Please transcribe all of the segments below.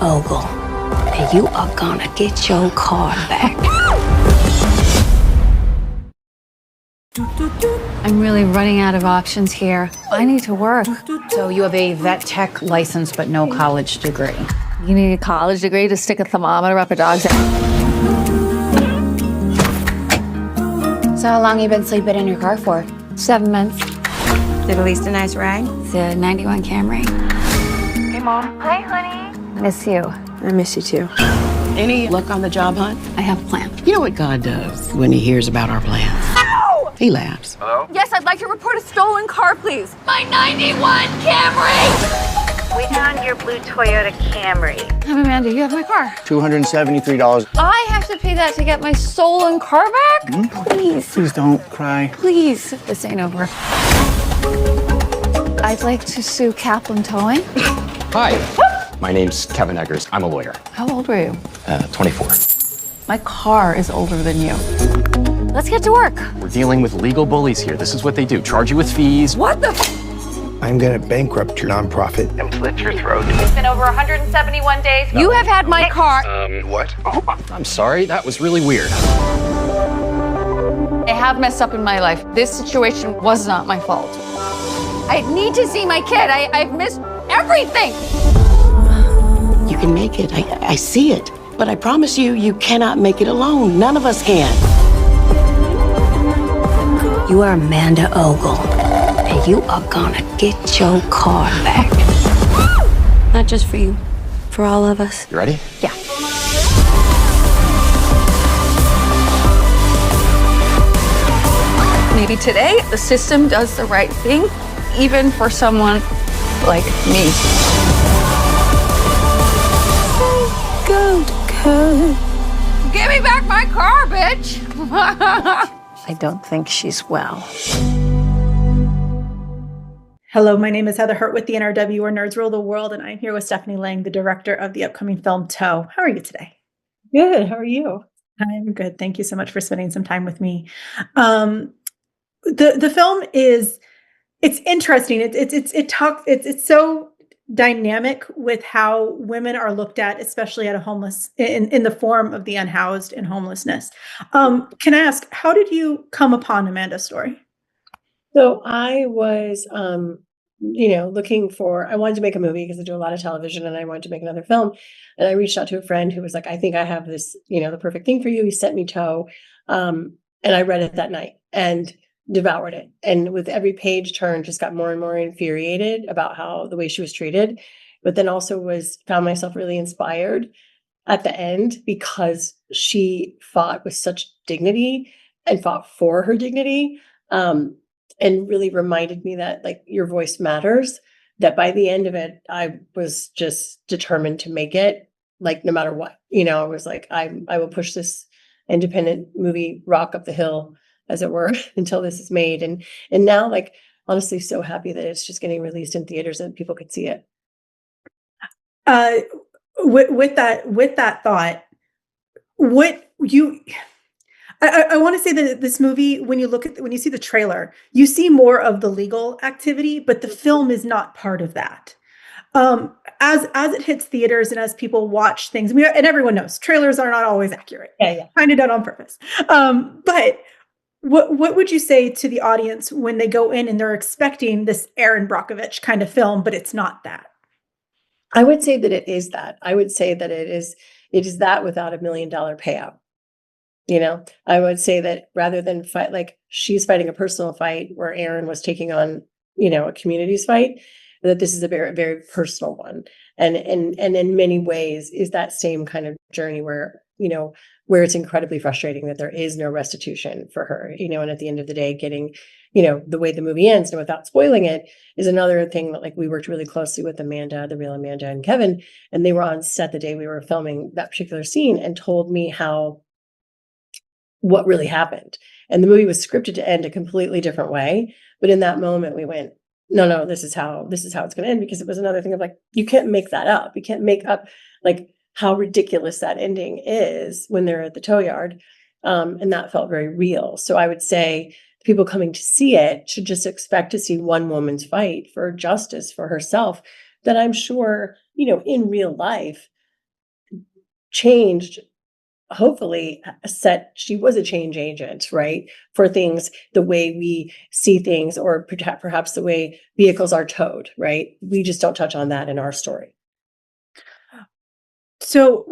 Ogle, and you are gonna get your car back. I'm really running out of options here. I need to work. So you have a vet tech license, but no college degree. You need a college degree to stick a thermometer up a dog's ass? So how long you been sleeping in your car for? 7 months. Did at least a nice ride? It's a 91 Camry. Hey, Mom. Hi, honey. Miss you. I miss you too. Any luck on the job hunt? I have a plan. You know what God does when he hears about our plans? Ow! He laughs. Hello? Yes, I'd like to report a stolen car, please. My 91 Camry! We found your blue Toyota Camry. I'm Amanda, you have my car. $273. I have to pay that to get my stolen car back? Please. Please don't cry. Please. This ain't over. I'd like to sue Kaplan Towing. Hi, my name's Kevin Eggers. I'm a lawyer. How old were you? 24. My car is older than you. Let's get to work. We're dealing with legal bullies here. This is what they do. Charge you with fees. What the I'm gonna bankrupt your nonprofit and slit your throat. It's been over 171 days. You have had my car. What? I'm sorry, that was really weird. I have messed up in my life. This situation was not my fault. I need to see my kid. I've missed everything. You can make it. I see it. But I promise you, you cannot make it alone. None of us can. You are Amanda Ogle, and you are gonna get your car back. Not just for you, for all of us. You ready? Yeah. Maybe today the system does the right thing, even for someone like me. Go. Give me back my car, bitch! I don't think she's well. Hello, my name is Heather Hurt with the NRW, where Nerds Rule the World, and I'm here with Stephanie Laing, the director of the upcoming film Toe. How are you today? Good. How are you? I'm good. Thank you so much for spending some time with me. The film is, it's interesting. It's so dynamic with how women are looked at, especially at a homeless, in the form of the unhoused and homelessness. Can I ask, how did you come upon Amanda's story? So I was, I wanted to make a movie because I do a lot of television and I wanted to make another film. And I reached out to a friend who was like, I think I have this, the perfect thing for you. He sent me Toe. And I read it that night and devoured it. And with every page turn, just got more and more infuriated about the way she was treated, but then also found myself really inspired at the end because she fought with such dignity and fought for her dignity. And really reminded me that like your voice matters, that by the end of it, I was just determined to make it like, no matter what, I was like, I will push this independent movie rock up the hill, as it were, until this is made. And now, like, honestly, so happy that it's just getting released in theaters and people could see it. With that thought, I want to say that this movie, when you see the trailer, you see more of the legal activity, but the film is not part of that. As it hits theaters and as people watch things, and everyone knows trailers are not always accurate. Yeah. Kind of done on purpose. But what would you say to the audience when they go in and they're expecting this Erin Brockovich kind of film, but it's not that? I would say that it is that. I would say that it is that without $1 million payout. I would say that rather than fight, like she's fighting a personal fight where Erin was taking on, a community's fight, that this is a very, very personal one. And in many ways is that same kind of journey where it's incredibly frustrating that there is no restitution for her, and at the end of the day, getting, the way the movie ends and without spoiling it is another thing that like we worked really closely with Amanda, the real Amanda and Kevin, and they were on set the day we were filming that particular scene and told me what really happened. And the movie was scripted to end a completely different way. But in that moment we went, no, this is how it's going to end, because it was another thing of like, you can't make that up. You can't make up like how ridiculous that ending is when they're at the tow yard. And that felt very real. So I would say people coming to see it should just expect to see one woman's fight for justice for herself that I'm sure, in real life, changed, hopefully she was a change agent, right? For things, the way we see things, or perhaps the way vehicles are towed, right? We just don't touch on that in our story. So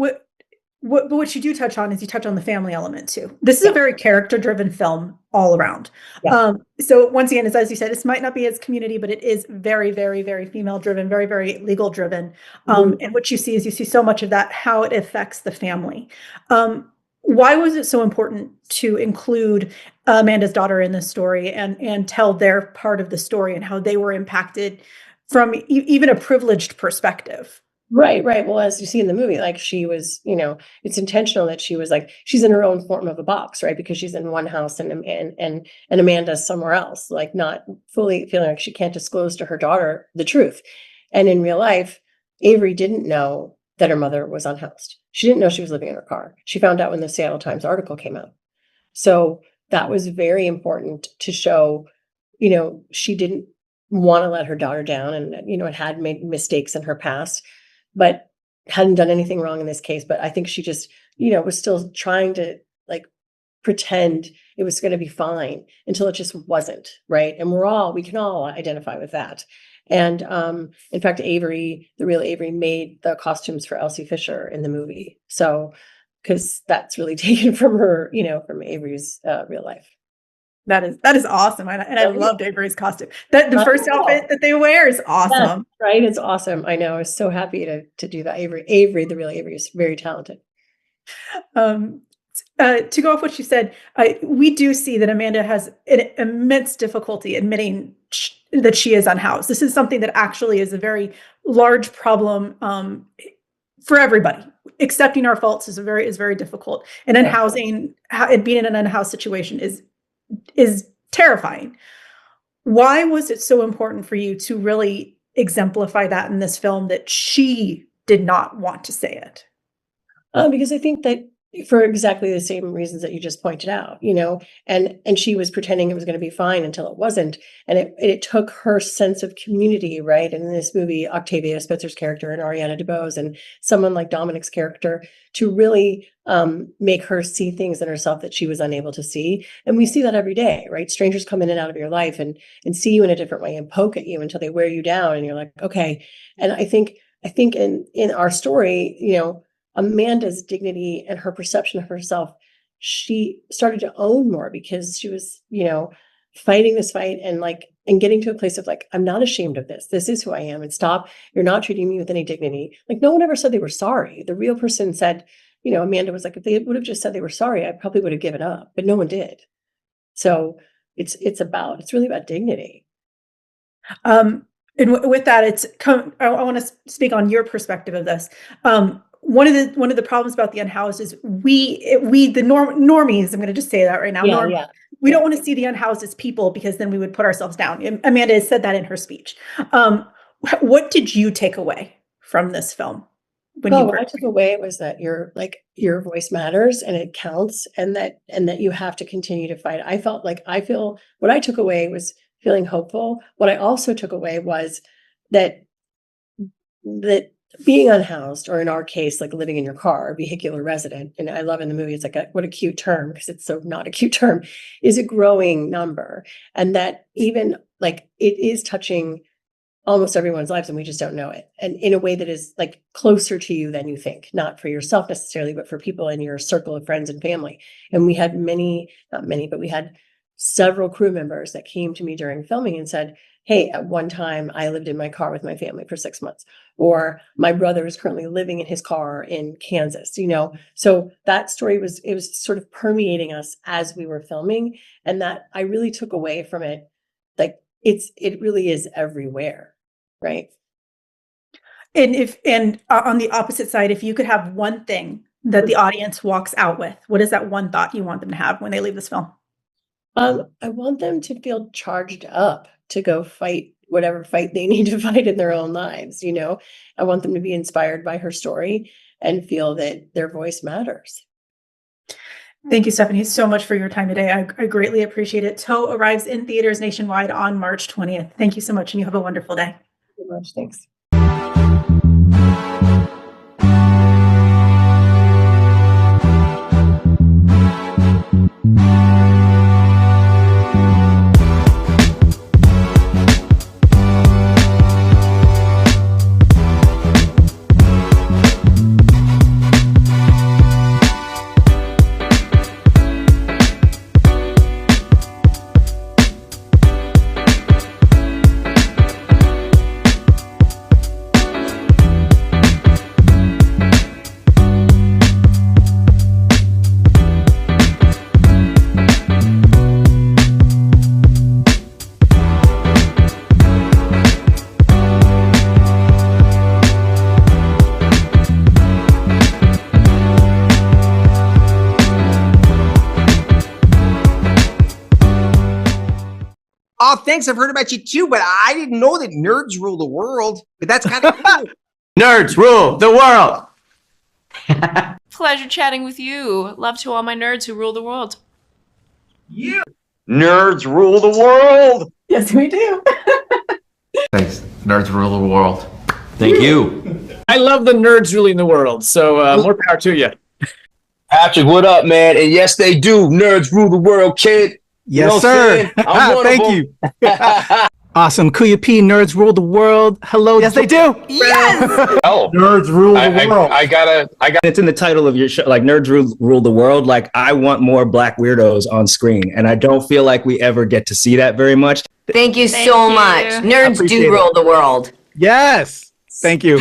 what you do touch on is you touch on the family element too. This is a very character-driven film all around. Yeah. So once again, as you said, this might not be as community, but it is very, very, very female-driven, very, very legal-driven. And what you see is so much of that, how it affects the family. Why was it so important to include Amanda's daughter in this story and tell their part of the story and how they were impacted from even a privileged perspective? Right. Well, as you see in the movie, like she was, it's intentional that she was like, she's in her own form of a box, right? Because she's in one house and Amanda's somewhere else, like not fully feeling like she can't disclose to her daughter the truth. And in real life, Avery didn't know that her mother was unhoused. She didn't know she was living in her car. She found out when the Seattle Times article came out. So that was very important to show, she didn't want to let her daughter down and, it had made mistakes in her past, but hadn't done anything wrong in this case. But I think she just, was still trying to like pretend it was going to be fine until it just wasn't, right? And we can all identify with that. And in fact, Avery, the real Avery, made the costumes for Elsie Fisher in the movie. So, because that's really taken from her, from Avery's real life. That is awesome. And I loved Avery's costume. The first outfit that they wear is awesome. Yeah, right? It's awesome. I know. I was so happy to do that. Avery, the real Avery, is very talented. To go off what you said, we do see that Amanda has an immense difficulty admitting that she is unhoused. This is something that actually is a very large problem for everybody. Accepting our faults is very difficult. And unhousing, being in an unhoused situation is terrifying. Why was it so important for you to really exemplify that in this film, that she did not want to say it? Because I think that for exactly the same reasons that you just pointed out, and she was pretending it was going to be fine until it wasn't. And it took her sense of community, right? And in this movie, Octavia, Spitzer's character, and Ariana DeBose, and someone like Dominic's character, to really make her see things in herself that she was unable to see. And we see that every day, right? Strangers come in and out of your life and see you in a different way and poke at you until they wear you down. And you're like, okay. And I think in our story, Amanda's dignity and her perception of herself, she started to own more because she was, fighting this fight and getting to a place of like, I'm not ashamed of this. This is who I am. And stop. You're not treating me with any dignity. Like no one ever said they were sorry. The real person said, Amanda was like, if they would have just said they were sorry, I probably would have given up, but no one did. So it's really about dignity. And with that, I want to speak on your perspective of this. One of the problems about the unhoused is we the normies, I'm going to just say that right now. We don't want to see the unhoused as people because then we would put ourselves down. Amanda has said that in her speech. What did you take away from this film? What I took away was that your voice matters and it counts, and that you have to continue to fight. What I took away was feeling hopeful. What I also took away was that being unhoused, or in our case, like living in your car, vehicular resident, and I love in the movie, it's like what a cute term, because it's so not a cute term, is a growing number. And that even like it is touching almost everyone's lives and we just don't know it. And in a way that is like closer to you than you think, not for yourself necessarily, but for people in your circle of friends and family. And we had we had several crew members that came to me during filming and said, hey, at one time I lived in my car with my family for 6 months, or my brother is currently living in his car in Kansas, So that story was sort of permeating us as we were filming. And that I really took away from it. Like it really is everywhere. Right. And on the opposite side, if you could have one thing that the audience walks out with, what is that one thought you want them to have when they leave this film? I want them to feel charged up to go fight whatever fight they need to fight in their own lives. I want them to be inspired by her story and feel that their voice matters. Thank you, Stephanie, so much for your time today. I greatly appreciate it. Toe arrives in theaters nationwide on March 20th. Thank you so much, and you have a wonderful day. Thank you so much. Thanks. Oh, thanks. I've heard about you too, but I didn't know that nerds rule the world. But that's kind of cool. Nerds rule the world. Pleasure chatting with you. Love to all my nerds who rule the world. Yeah. Nerds rule the world. Yes, we do. Thanks. Nerds rule the world. Thank you. I love the nerds ruling the world. So more power to you. Patrick, what up, man? And yes, they do. Nerds rule the world, kid. Yes, sir. Thank you. Awesome. Kuya P, nerds rule the world. Hello. Yes, they do. Yes. Oh, Nerds rule the world. I got. It's in the title of your show, like Nerds Rule the World. Like, I want more black weirdos on screen, and I don't feel like we ever get to see that very much. Thank you so much. Nerds do rule the world. Yes. Thank you.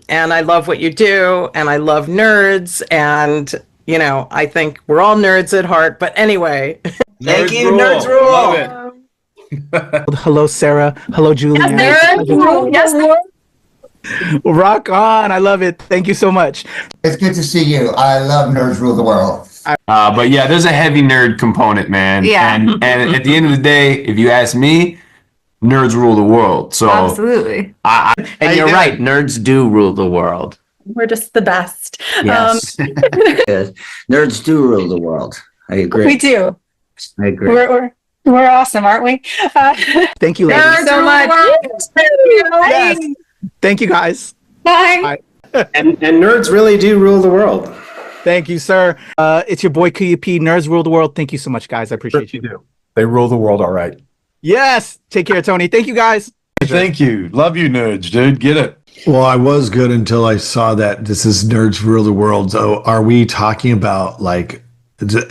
And I love what you do, and I love nerds, and you know, I think we're all nerds at heart. But anyway, Thank you, nerds rule. Love it. Hello, Sarah. Hello, Julian. Yes. Rock on. I love it. Thank you so much. It's good to see you. I love Nerds Rule the World. But yeah, there's a heavy nerd component, man. Yeah. And at the end of the day, if you ask me, nerds rule the world. So Absolutely. And you're right. Nerds do rule the world. We're just the best. Yes. Nerds do rule the world. I agree. We do. I agree. We're awesome, aren't we? Thank you, ladies. so much. Yes. Thank you, guys. Bye. And nerds really do rule the world. Thank you, sir. It's your boy Kuya P. Nerds rule the world. Thank you so much, guys. I appreciate you. do. They rule the world, all right. Yes. Take care, Tony. Thank you, guys. Thank you. Love you, nerds, dude. Get it. Well, I was good until I saw that this is Nerds Rule the World. So are we talking about like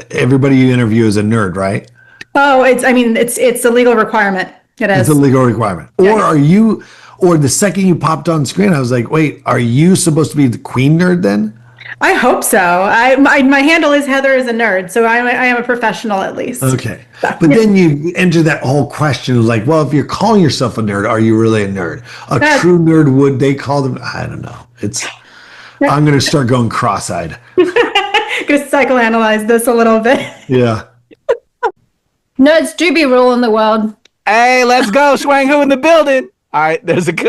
everybody you interview is a nerd, right? Oh, it's a legal requirement. It is. It's a legal requirement. Yeah. Or are you, or the second you popped on screen, I was like, wait, are you supposed to be the queen nerd then? I hope so. My handle is Heather is a nerd, so I am a professional at least. Okay. But then you enter that whole question of like, well, if you're calling yourself a nerd, are you really a nerd? A true nerd, would they call them? I don't know. I'm going to start going cross-eyed. Going to psychoanalyze this a little bit. Yeah. Nerds do be ruling the world. Hey, let's go. Swang Who in the building. All right, there's a cut.